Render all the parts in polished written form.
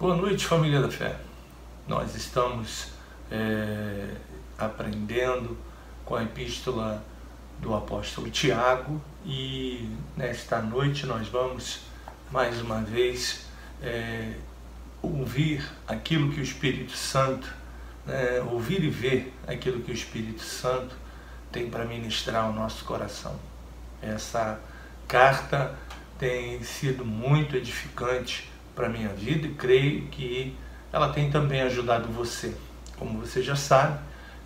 Boa noite, família da fé. Nós estamos aprendendo com a epístola do apóstolo Tiago e nesta noite nós vamos mais uma vez ouvir aquilo que o Espírito Santo, ouvir e ver aquilo que o Espírito Santo tem para ministrar ao nosso coração. Essa carta tem sido muito edificante para a minha vida e creio que ela tem também ajudado você. Como você já sabe,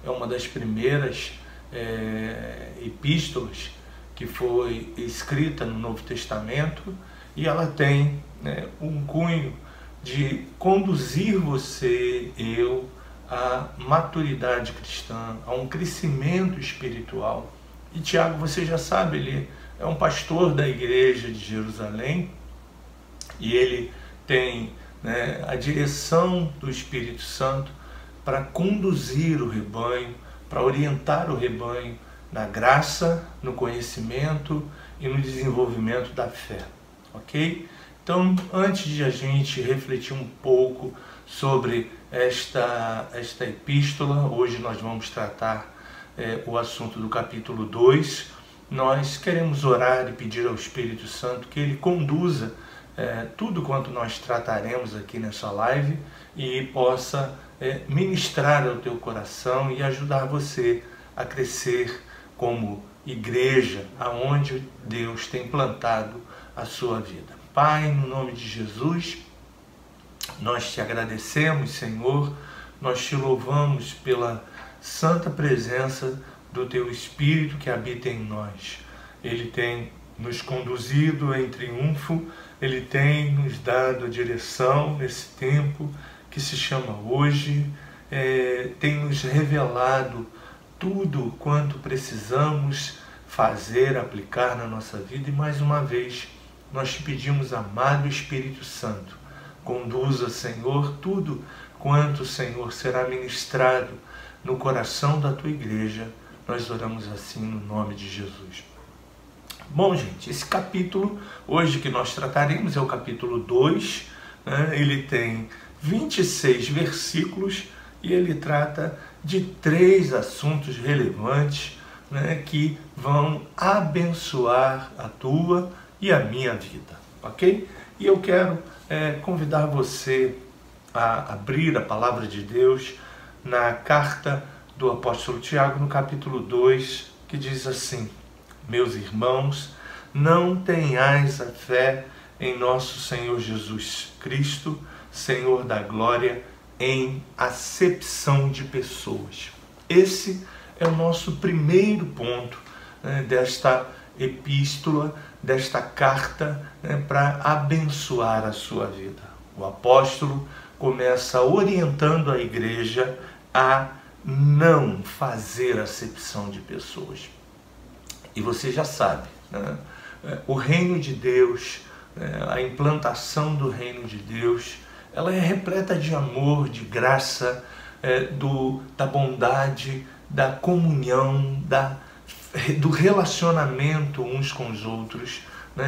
é uma das primeiras epístolas que foi escrita no Novo Testamento e ela tem um cunho de conduzir você, eu, à maturidade cristã, a um crescimento espiritual. E Tiago, você já sabe, ele é um pastor da igreja de Jerusalém e ele tem a direção do Espírito Santo para conduzir o rebanho, para orientar o rebanho na graça, no conhecimento e no desenvolvimento da fé, ok? Então, antes de a gente refletir um pouco sobre esta epístola, hoje nós vamos tratar o assunto do capítulo 2, nós queremos orar e pedir ao Espírito Santo que ele conduza tudo quanto nós trataremos aqui nessa live e possa ministrar ao teu coração e ajudar você a crescer como igreja, aonde Deus tem plantado a sua vida. Pai, no nome de Jesus, nós te agradecemos, Senhor, nós te louvamos pela santa presença do teu Espírito que habita em nós. Ele tem nos conduzido em triunfo, ele tem nos dado a direção nesse tempo que se chama hoje, tem nos revelado tudo quanto precisamos fazer, aplicar na nossa vida. E mais uma vez, nós te pedimos, amado Espírito Santo, conduza, Senhor, tudo quanto, Senhor, será ministrado no coração da tua igreja. Nós oramos assim no nome de Jesus. Bom, gente, esse capítulo, hoje que nós trataremos, é o capítulo 2, ele tem 26 versículos e ele trata de 3 assuntos relevantes que vão abençoar a tua e a minha vida, ok? E eu quero convidar você a abrir a palavra de Deus na carta do apóstolo Tiago, no capítulo 2, que diz assim: meus irmãos, não tenhais a fé em nosso Senhor Jesus Cristo, Senhor da glória, em acepção de pessoas. Esse é o nosso primeiro ponto desta epístola, desta carta, para abençoar a sua vida. O apóstolo começa orientando a igreja a não fazer acepção de pessoas. E você já sabe, o reino de Deus, a implantação do reino de Deus, ela é repleta de amor, de graça, da bondade, da comunhão, do relacionamento uns com os outros.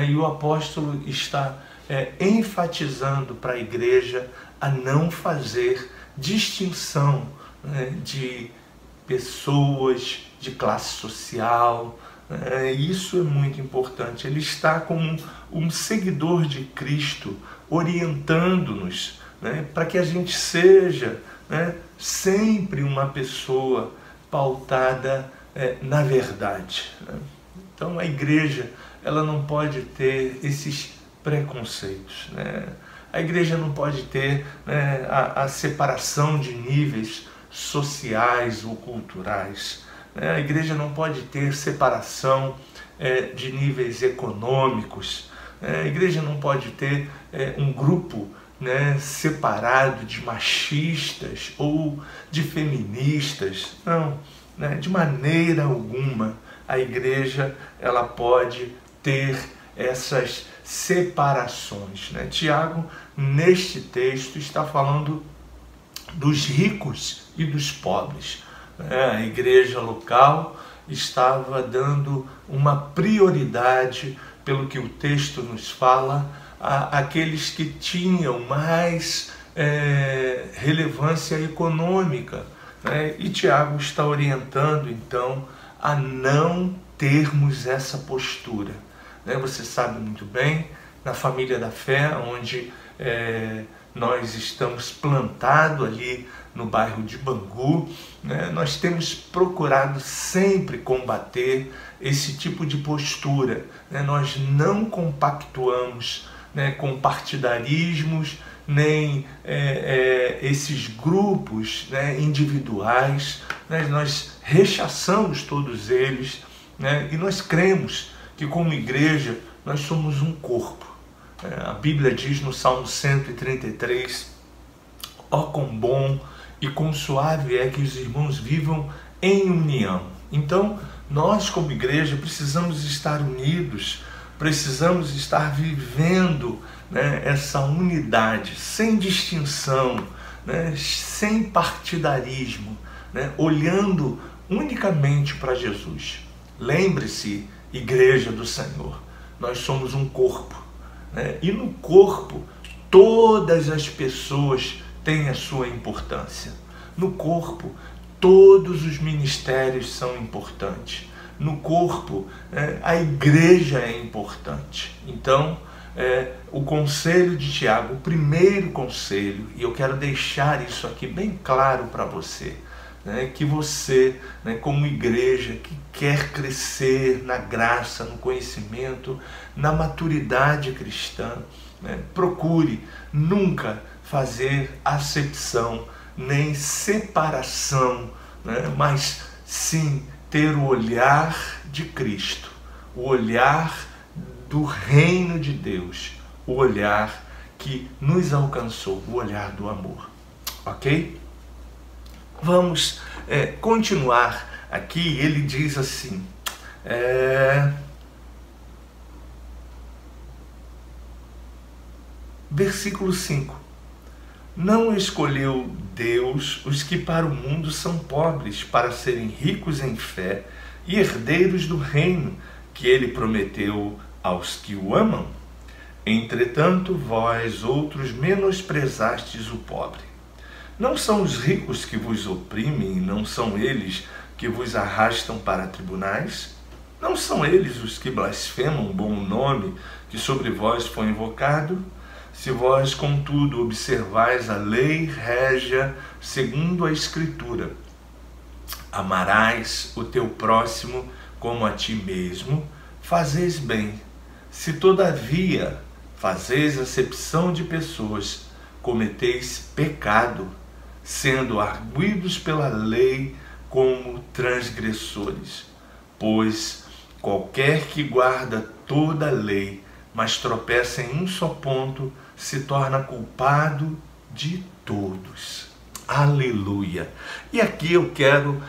E o apóstolo está enfatizando para a igreja a não fazer distinção de pessoas, de classe social. Isso é muito importante. Ele está como um seguidor de Cristo, orientando-nos para que a gente seja sempre uma pessoa pautada na verdade. Então a igreja, ela não pode ter esses preconceitos. A igreja não pode ter a separação de níveis sociais ou culturais. A igreja não pode ter separação de níveis econômicos. A igreja não pode ter um grupo separado de machistas ou de feministas. Não, de maneira alguma a igreja ela pode ter essas separações. Tiago, neste texto, está falando dos ricos e dos pobres. A igreja local estava dando uma prioridade, pelo que o texto nos fala, àqueles que tinham mais relevância econômica, né? E Tiago está orientando, então, a não termos essa postura, né? Você sabe muito bem, na família da fé, onde nós estamos plantados ali no bairro de Bangu, né? Nós temos procurado sempre combater esse tipo de postura, né? Nós não compactuamos, né, com partidarismos, nem esses grupos, né, individuais, né? Nós rechaçamos todos eles, né? E nós cremos que como igreja nós somos um corpo. A Bíblia diz no Salmo 133, ó quão bom e quão suave é que os irmãos vivam em união. Então, nós como igreja precisamos estar unidos, precisamos estar vivendo, né, essa unidade, sem distinção, né, sem partidarismo, né, olhando unicamente para Jesus. Lembre-se, igreja do Senhor, nós somos um corpo. E no corpo, todas as pessoas têm a sua importância. No corpo, todos os ministérios são importantes. No corpo, a igreja é importante. Então, o conselho de Tiago, o primeiro conselho, e eu quero deixar isso aqui bem claro para você, que você, como igreja que quer crescer na graça, no conhecimento, na maturidade cristã, procure nunca fazer acepção, nem separação, mas sim ter o olhar de Cristo, o olhar do reino de Deus, o olhar que nos alcançou, o olhar do amor. Ok? Vamos continuar aqui. Ele diz assim, versículo 5: não escolheu Deus os que para o mundo são pobres, para serem ricos em fé e herdeiros do reino que ele prometeu aos que o amam? Entretanto, vós outros menosprezastes o pobre. Não são os ricos que vos oprimem, não são eles que vos arrastam para tribunais? Não são eles os que blasfemam o bom nome que sobre vós foi invocado? Se vós, contudo, observais a lei régia segundo a Escritura, amarás o teu próximo como a ti mesmo, fazeis bem. Se, todavia, fazeis acepção de pessoas, cometeis pecado, sendo arguidos pela lei como transgressores. Pois qualquer que guarda toda a lei, mas tropeça em um só ponto, se torna culpado de todos. Aleluia! E aqui eu quero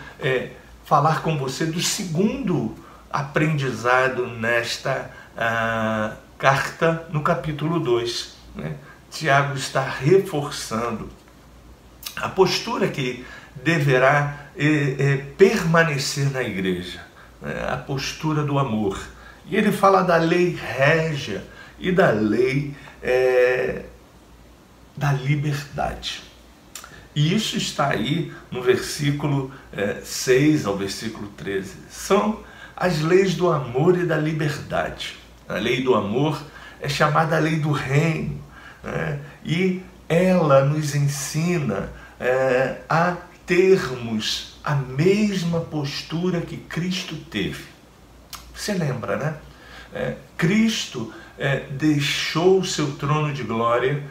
falar com você do segundo aprendizado nesta carta, no capítulo 2. Tiago está reforçando a postura que deverá permanecer na igreja, a postura do amor. E ele fala da lei régia e da lei da liberdade. E isso está aí no versículo 6 ao versículo 13. São as leis do amor e da liberdade. A lei do amor é chamada a lei do reino, e ela nos ensina a termos a mesma postura que Cristo teve. Você lembra, né? Cristo deixou o seu trono de glória,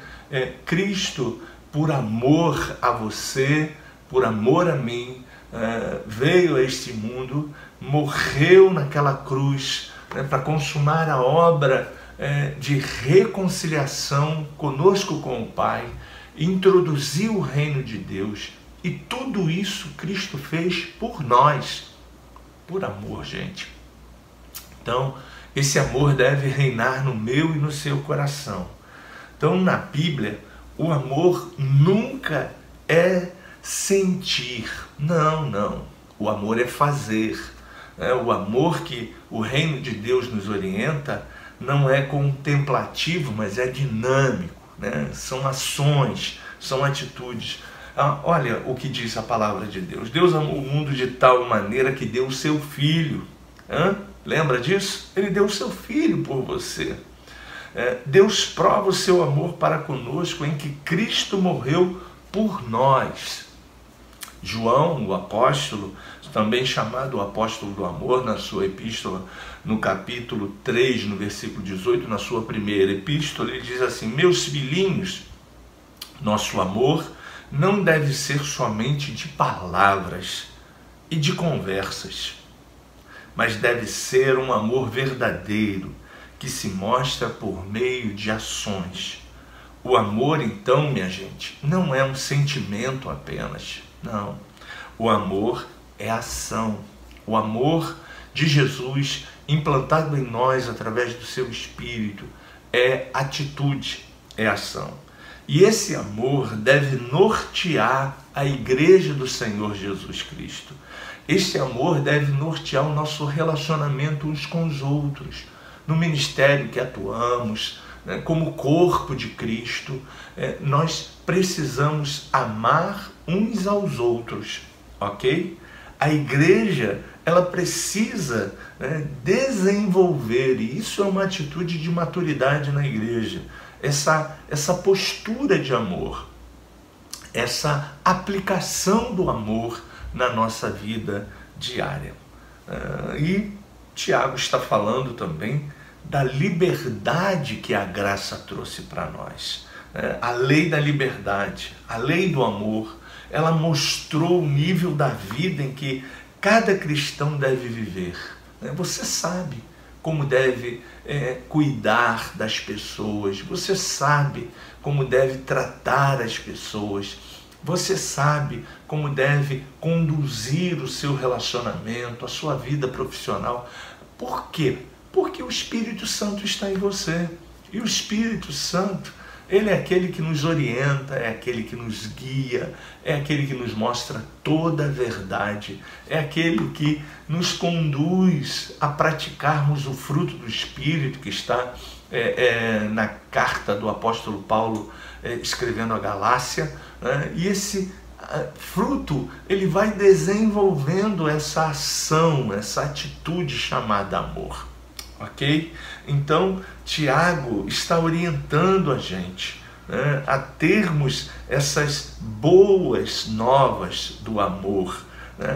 Cristo, por amor a você, por amor a mim, veio a este mundo, morreu naquela cruz, para consumar a obra de reconciliação conosco com o Pai, introduziu o reino de Deus, e tudo isso Cristo fez por nós, por amor, gente. Então, esse amor deve reinar no meu e no seu coração. Então, na Bíblia, o amor nunca é sentir. Não, não. O amor é fazer. O amor que o reino de Deus nos orienta não é contemplativo, mas é dinâmico. São ações, são atitudes. Olha o que diz a palavra de Deus. Deus amou o mundo de tal maneira que deu o seu Filho. Lembra disso? Ele deu o seu Filho por você. Deus prova o seu amor para conosco em que Cristo morreu por nós. João, o apóstolo, também chamado o apóstolo do amor, na sua epístola, no capítulo 3, no versículo 18, na sua primeira epístola, ele diz assim: meus filhinhos, nosso amor não deve ser somente de palavras e de conversas, mas deve ser um amor verdadeiro, que se mostra por meio de ações. O amor, então, minha gente, não é um sentimento apenas, não. O amor é ação. O amor de Jesus, implantado em nós através do seu Espírito, é atitude, é ação. E esse amor deve nortear a igreja do Senhor Jesus Cristo. Esse amor deve nortear o nosso relacionamento uns com os outros, no ministério que atuamos, como corpo de Cristo. Nós precisamos amar uns aos outros, ok? A igreja, ela precisa desenvolver, e isso é uma atitude de maturidade na igreja, essa postura de amor, essa aplicação do amor na nossa vida diária. E Tiago está falando também da liberdade que a graça trouxe para nós. A lei da liberdade, a lei do amor, ela mostrou o nível da vida em que cada cristão deve viver. Você sabe como deve cuidar das pessoas, você sabe como deve tratar as pessoas, você sabe como deve conduzir o seu relacionamento, a sua vida profissional. Por quê? Porque o Espírito Santo está em você. E o Espírito Santo, ele é aquele que nos orienta, é aquele que nos guia, é aquele que nos mostra toda a verdade, é aquele que nos conduz a praticarmos o fruto do Espírito que está na carta do apóstolo Paulo escrevendo a Galácia, e esse fruto, ele vai desenvolvendo essa ação, essa atitude chamada amor. Ok? Então, Tiago está orientando a gente a termos essas boas novas do amor,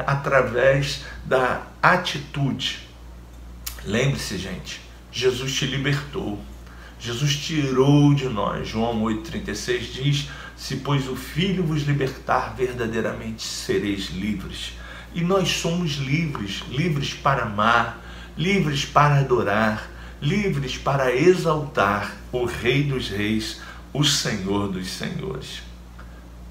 através da atitude. Lembre-se, gente, Jesus te libertou, Jesus tirou de nós. João 8,36 diz: se pois o Filho vos libertar, verdadeiramente sereis livres. E nós somos livres, livres para amar, livres para adorar, livres para exaltar o Rei dos Reis, o Senhor dos Senhores.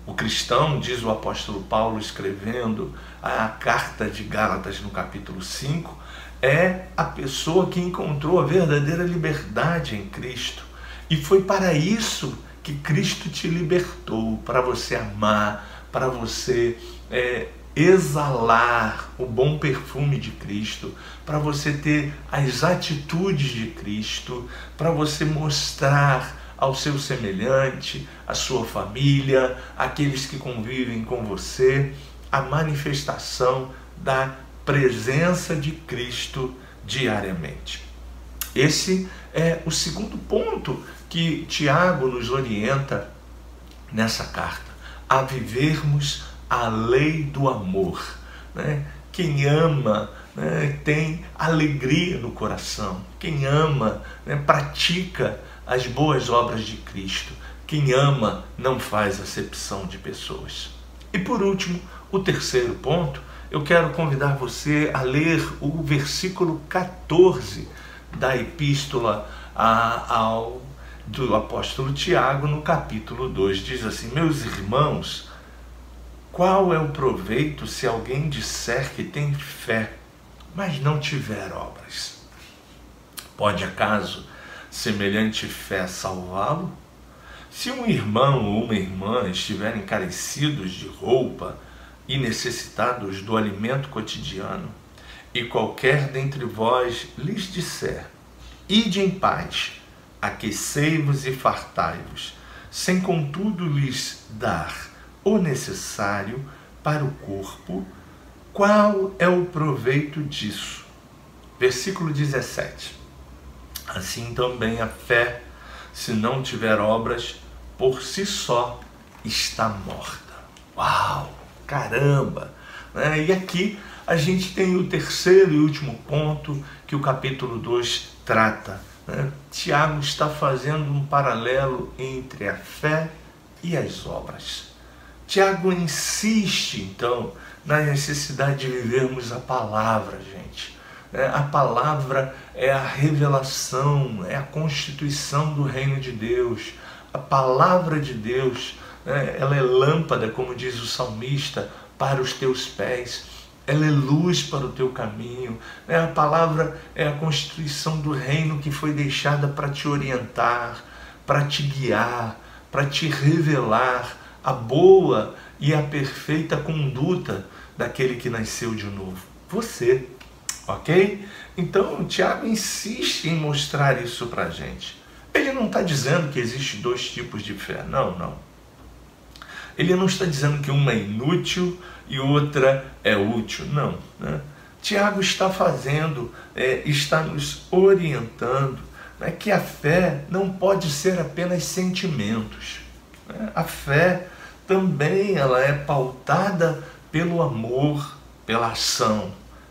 O cristão, diz o apóstolo Paulo escrevendo a carta de Gálatas no capítulo 5, é a pessoa que encontrou a verdadeira liberdade em Cristo. E foi para isso que Cristo te libertou, para você amar, para você exalar o bom perfume de Cristo, para você ter as atitudes de Cristo, para você mostrar ao seu semelhante, à sua família, aqueles que convivem com você, a manifestação da presença de Cristo diariamente. Esse é o segundo ponto que Tiago nos orienta nessa carta, a vivermos a lei do amor. Quem ama tem alegria no coração. Quem ama pratica as boas obras de Cristo. Quem ama não faz acepção de pessoas. E por último, o terceiro ponto, eu quero convidar você a ler o versículo 14 da epístola do apóstolo Tiago, no capítulo 2. Diz assim: meus irmãos, qual é o proveito se alguém disser que tem fé, mas não tiver obras? Pode acaso semelhante fé salvá-lo? Se um irmão ou uma irmã estiverem carecidos de roupa e necessitados do alimento cotidiano, e qualquer dentre vós lhes disser: ide em paz, aquecei-vos e fartai-vos, sem contudo lhes dar o necessário para o corpo, qual é o proveito disso? Versículo 17. Assim também a fé, se não tiver obras, por si só está morta. Uau! Caramba! E aqui a gente tem o terceiro e último ponto que o capítulo 2 trata. Tiago está fazendo um paralelo entre a fé e as obras. Tiago insiste, então, na necessidade de vivermos a palavra, gente. A palavra é a revelação, é a constituição do reino de Deus. A palavra de Deus, ela é lâmpada, como diz o salmista, para os teus pés. Ela é luz para o teu caminho. A palavra é a constituição do reino que foi deixada para te orientar, para te guiar, para te revelar a boa e a perfeita conduta daquele que nasceu de novo. Você, ok? Então, o Tiago insiste em mostrar isso para a gente. Ele não está dizendo que existem dois tipos de fé. Não. Ele não está dizendo que uma é inútil e outra é útil. Não. Tiago está está nos orientando, que a fé não pode ser apenas sentimentos. A fé também ela é pautada pelo amor, pela ação.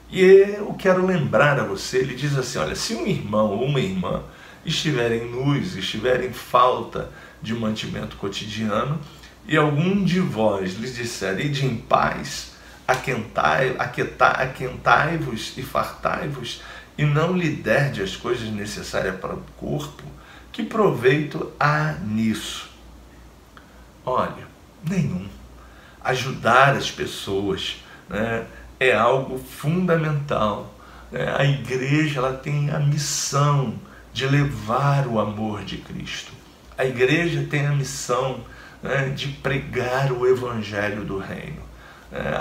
E eu quero lembrar a você, ele diz assim, olha, se um irmão ou uma irmã estiverem nus, estiverem em falta de mantimento cotidiano, e algum de vós lhes disser, ide em paz, aquentai-vos e fartai-vos, e não lhe derdes as coisas necessárias para o corpo, que proveito há nisso? Olha, nenhum. Ajudar as pessoas, é algo fundamental. A igreja ela tem a missão de levar o amor de Cristo. A igreja tem a missão de pregar o evangelho do reino.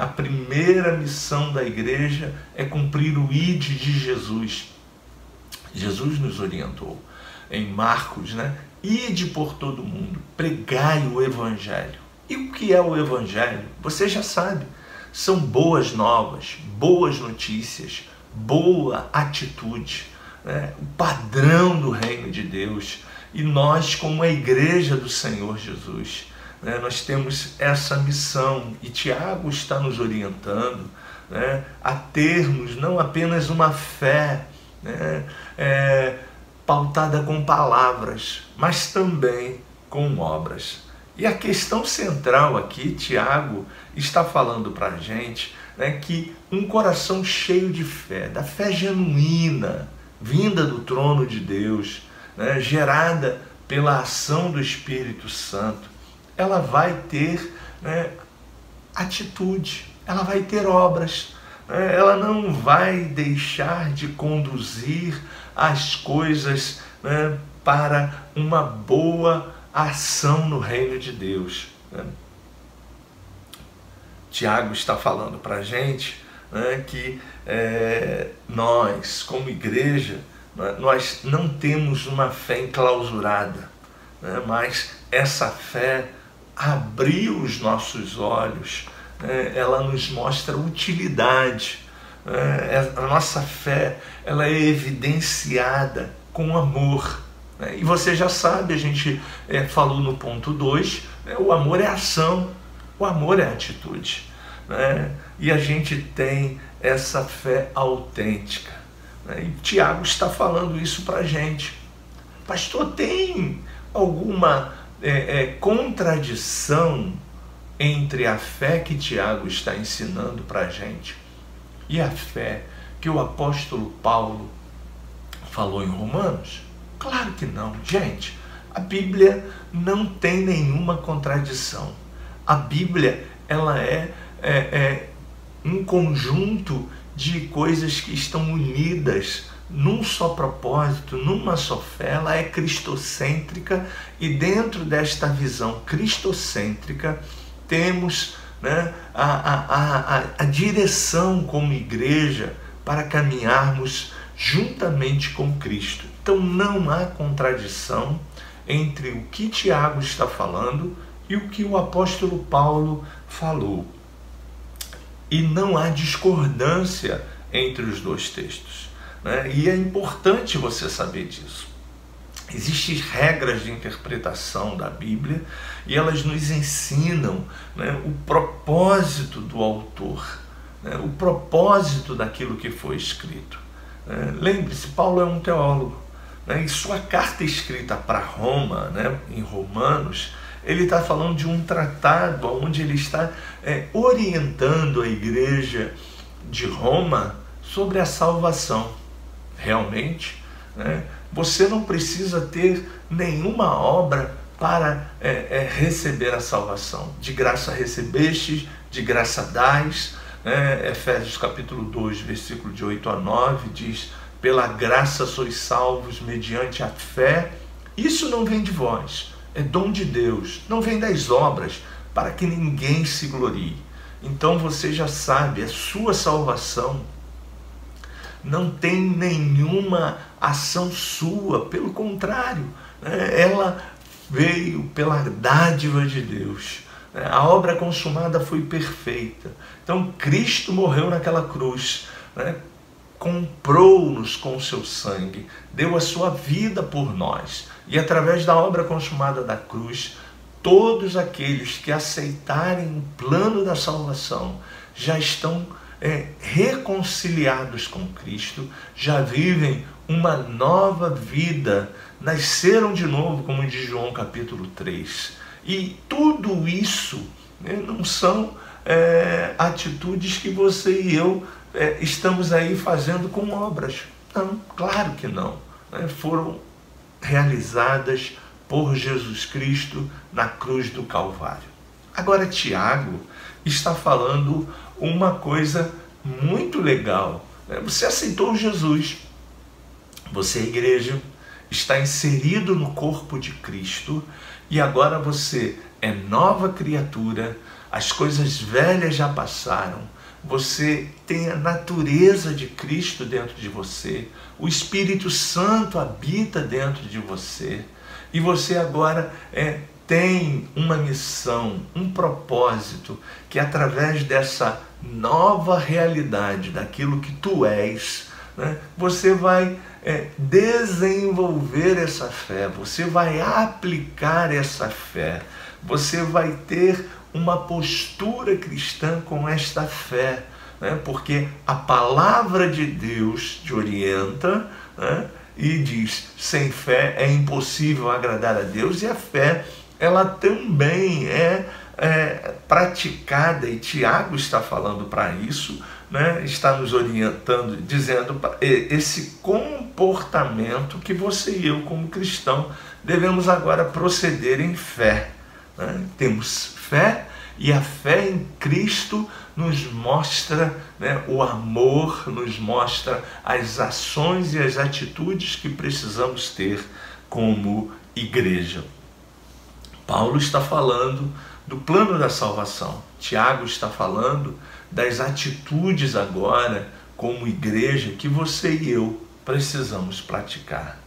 A primeira missão da igreja é cumprir o ide de Jesus. Jesus nos orientou em Marcos, ide por todo mundo, pregai o evangelho. E o que é o evangelho? Você já sabe. São boas novas, boas notícias, boa atitude, o padrão do reino de Deus. E nós, como a igreja do Senhor Jesus, nós temos essa missão. E Tiago está nos orientando a termos não apenas uma fé pautada com palavras, mas também com obras. E a questão central aqui, Tiago está falando para a gente que um coração cheio de fé, da fé genuína, vinda do trono de Deus, gerada pela ação do Espírito Santo, ela vai ter atitude, ela vai ter obras, ela não vai deixar de conduzir as coisas para uma boa ação no reino de Deus. Tiago está falando para a gente que nós, como igreja, nós não temos uma fé enclausurada, mas essa fé abriu os nossos olhos, ela nos mostra utilidade. A nossa fé ela é evidenciada com amor. E você já sabe, a gente falou no ponto 2, o amor é ação, o amor é atitude. E a gente tem essa fé autêntica. E Tiago está falando isso para a gente. Pastor, tem alguma contradição entre a fé que Tiago está ensinando para a gente e a fé que o apóstolo Paulo falou em Romanos? Claro que não, gente. A Bíblia não tem nenhuma contradição. A Bíblia ela é um conjunto de coisas que estão unidas num só propósito, numa só fé. Ela é cristocêntrica e dentro desta visão cristocêntrica temos a direção como igreja para caminharmos juntamente com Cristo. Então não há contradição entre o que Tiago está falando e o que o apóstolo Paulo falou. E não há discordância entre os dois textos, né? E é importante você saber disso. Existem regras de interpretação da Bíblia e elas nos ensinam, né, o propósito do autor, né, o propósito daquilo que foi escrito. Lembre-se, Paulo é um teólogo, né, e sua carta escrita para Roma, né, em Romanos, ele está falando de um tratado onde ele está orientando a igreja de Roma sobre a salvação. Realmente, né, você não precisa ter nenhuma obra para receber a salvação. De graça recebestes, de graça dais. Efésios capítulo 2, versículo de 8 a 9, diz: pela graça sois salvos mediante a fé. Isso não vem de vós, é dom de Deus, não vem das obras, para que ninguém se glorie. Então você já sabe, a sua salvação não tem nenhuma ação sua, pelo contrário, ela veio pela dádiva de Deus. A obra consumada foi perfeita. Então Cristo morreu naquela cruz, comprou-nos com o seu sangue, deu a sua vida por nós, e através da obra consumada da cruz, todos aqueles que aceitarem o plano da salvação já estão reconciliados com Cristo, já vivem uma nova vida, nasceram de novo, como diz João capítulo 3. E tudo isso não são atitudes que você e eu estamos aí fazendo com obras. Não, claro que não. Foram realizadas por Jesus Cristo na cruz do Calvário. Agora Tiago está falando uma coisa muito legal. Você aceitou Jesus, você é igreja, está inserido no corpo de Cristo e agora você é nova criatura, as coisas velhas já passaram, você tem a natureza de Cristo dentro de você, o Espírito Santo habita dentro de você e você agora tem uma missão, um propósito, que através dessa nova realidade, daquilo que tu és, você vai desenvolver essa fé, você vai aplicar essa fé, você vai ter uma postura cristã com esta fé, porque a palavra de Deus te orienta, e diz, sem fé é impossível agradar a Deus, e a fé ela também é praticada, e Tiago está falando para isso, está nos orientando, dizendo esse comportamento que você e eu, como cristão, devemos agora proceder em fé. Temos fé, e a fé em Cristo nos mostra o amor, nos mostra as ações e as atitudes que precisamos ter como igreja. Paulo está falando do plano da salvação. Tiago está falando das atitudes agora, como igreja, que você e eu precisamos praticar.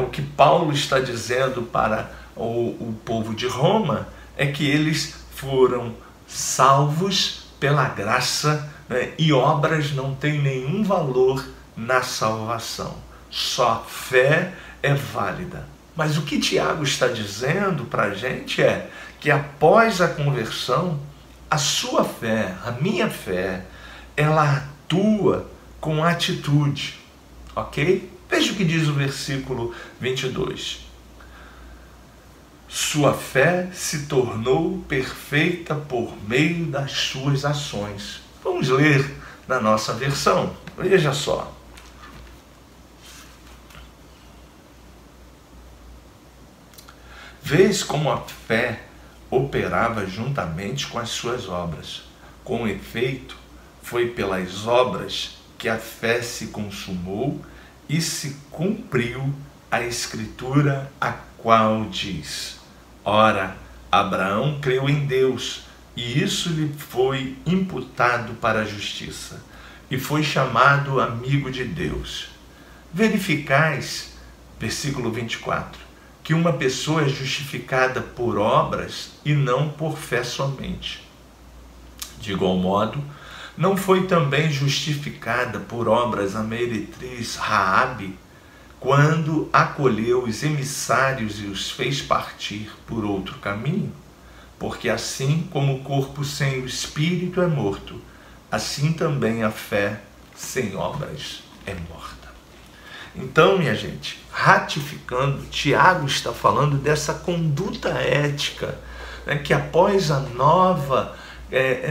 O que Paulo está dizendo para o povo de Roma é que eles foram salvos pela graça, e obras não têm nenhum valor na salvação. Só fé é válida. Mas o que Tiago está dizendo para a gente é que após a conversão, a sua fé, a minha fé, ela atua com atitude, ok? Veja o que diz o versículo 22. Sua fé se tornou perfeita por meio das suas ações. Vamos ler na nossa versão. Veja só. Vês como a fé operava juntamente com as suas obras. Com efeito, foi pelas obras que a fé se consumou e se cumpriu a Escritura, a qual diz: ora, Abraão creu em Deus, e isso lhe foi imputado para a justiça, e foi chamado amigo de Deus. Verificais, versículo 24, que que uma pessoa é justificada por obras e não por fé somente. De igual modo, não foi também justificada por obras a meretriz Raabe, quando acolheu os emissários e os fez partir por outro caminho? Porque assim como o corpo sem o espírito é morto, assim também a fé sem obras é morta. Então, minha gente, ratificando, Tiago está falando dessa conduta ética, né, que após a nova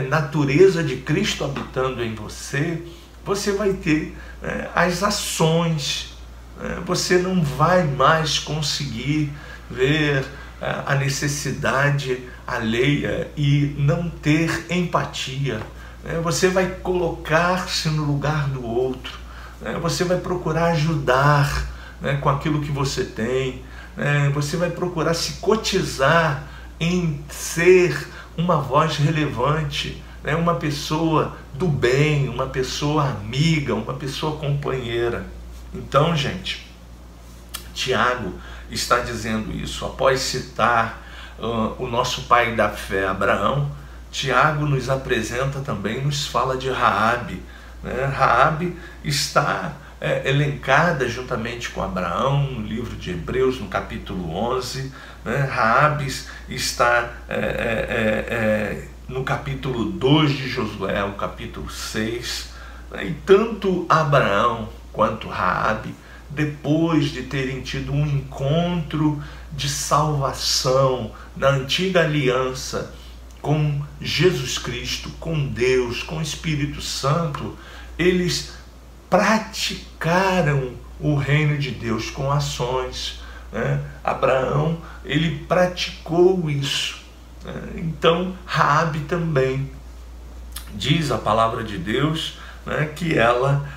natureza de Cristo habitando em você, você vai ter as ações, você não vai mais conseguir ver a necessidade alheia e não ter empatia. Você vai colocar-se no lugar do outro, você vai procurar ajudar com aquilo que você tem, você vai procurar se cotizar em ser uma voz relevante, uma pessoa do bem, uma pessoa amiga, uma pessoa companheira. Então, gente, Tiago está dizendo isso. Após citar o nosso pai da fé, Abraão, Tiago nos apresenta também, nos fala de Raabe. Raabe está elencada juntamente com Abraão no livro de Hebreus, no capítulo 11. Raabe está no capítulo 2 de Josué, o capítulo 6. E tanto Abraão quanto Raabe, depois de terem tido um encontro de salvação na antiga aliança com Jesus Cristo, com Deus, com o Espírito Santo, eles praticaram o reino de Deus com ações. Abraão, ele praticou isso. Então, Raabe também. Diz a palavra de Deus que ela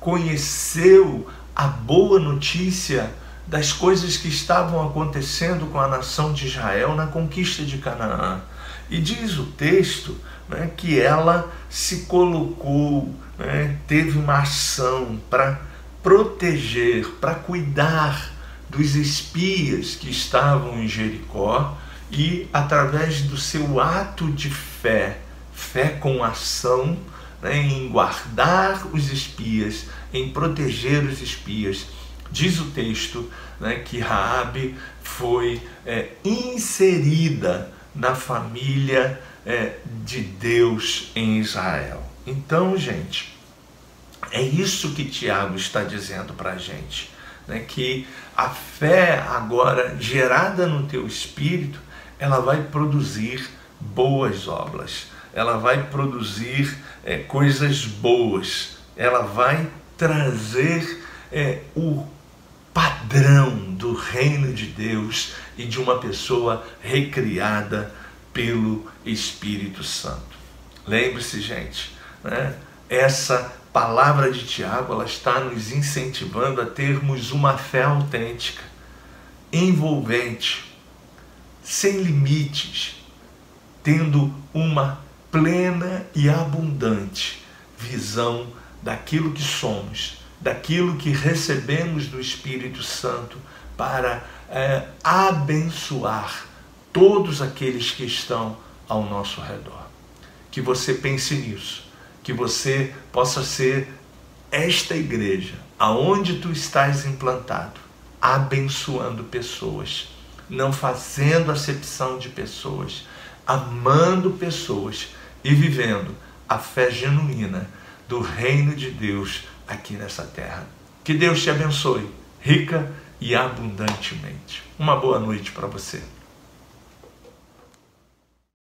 conheceu a boa notícia das coisas que estavam acontecendo com a nação de Israel na conquista de Canaã. E diz o texto que ela se colocou, teve uma ação para proteger, para cuidar dos espias que estavam em Jericó, e através do seu ato de fé com ação, em guardar os espias, em proteger os espias, diz o texto que Raabe foi inserida na família de Deus em Israel. Então, gente, é isso que Tiago está dizendo para a gente, que a fé agora gerada no teu espírito, ela vai produzir boas obras, ela vai produzir coisas boas, ela vai trazer o padrão do reino de Deus e de uma pessoa recriada pelo Espírito Santo. Lembre-se, gente, essa palavra de Tiago, ela está nos incentivando a termos uma fé autêntica, envolvente, sem limites, tendo uma plena e abundante visão daquilo que somos, daquilo que recebemos do Espírito Santo para abençoar todos aqueles que estão ao nosso redor. Que você pense nisso, que você possa ser esta igreja, aonde tu estás implantado, abençoando pessoas, não fazendo acepção de pessoas, amando pessoas e vivendo a fé genuína do reino de Deus aqui nessa terra. Que Deus te abençoe, rica e abundantemente. Uma boa noite para você.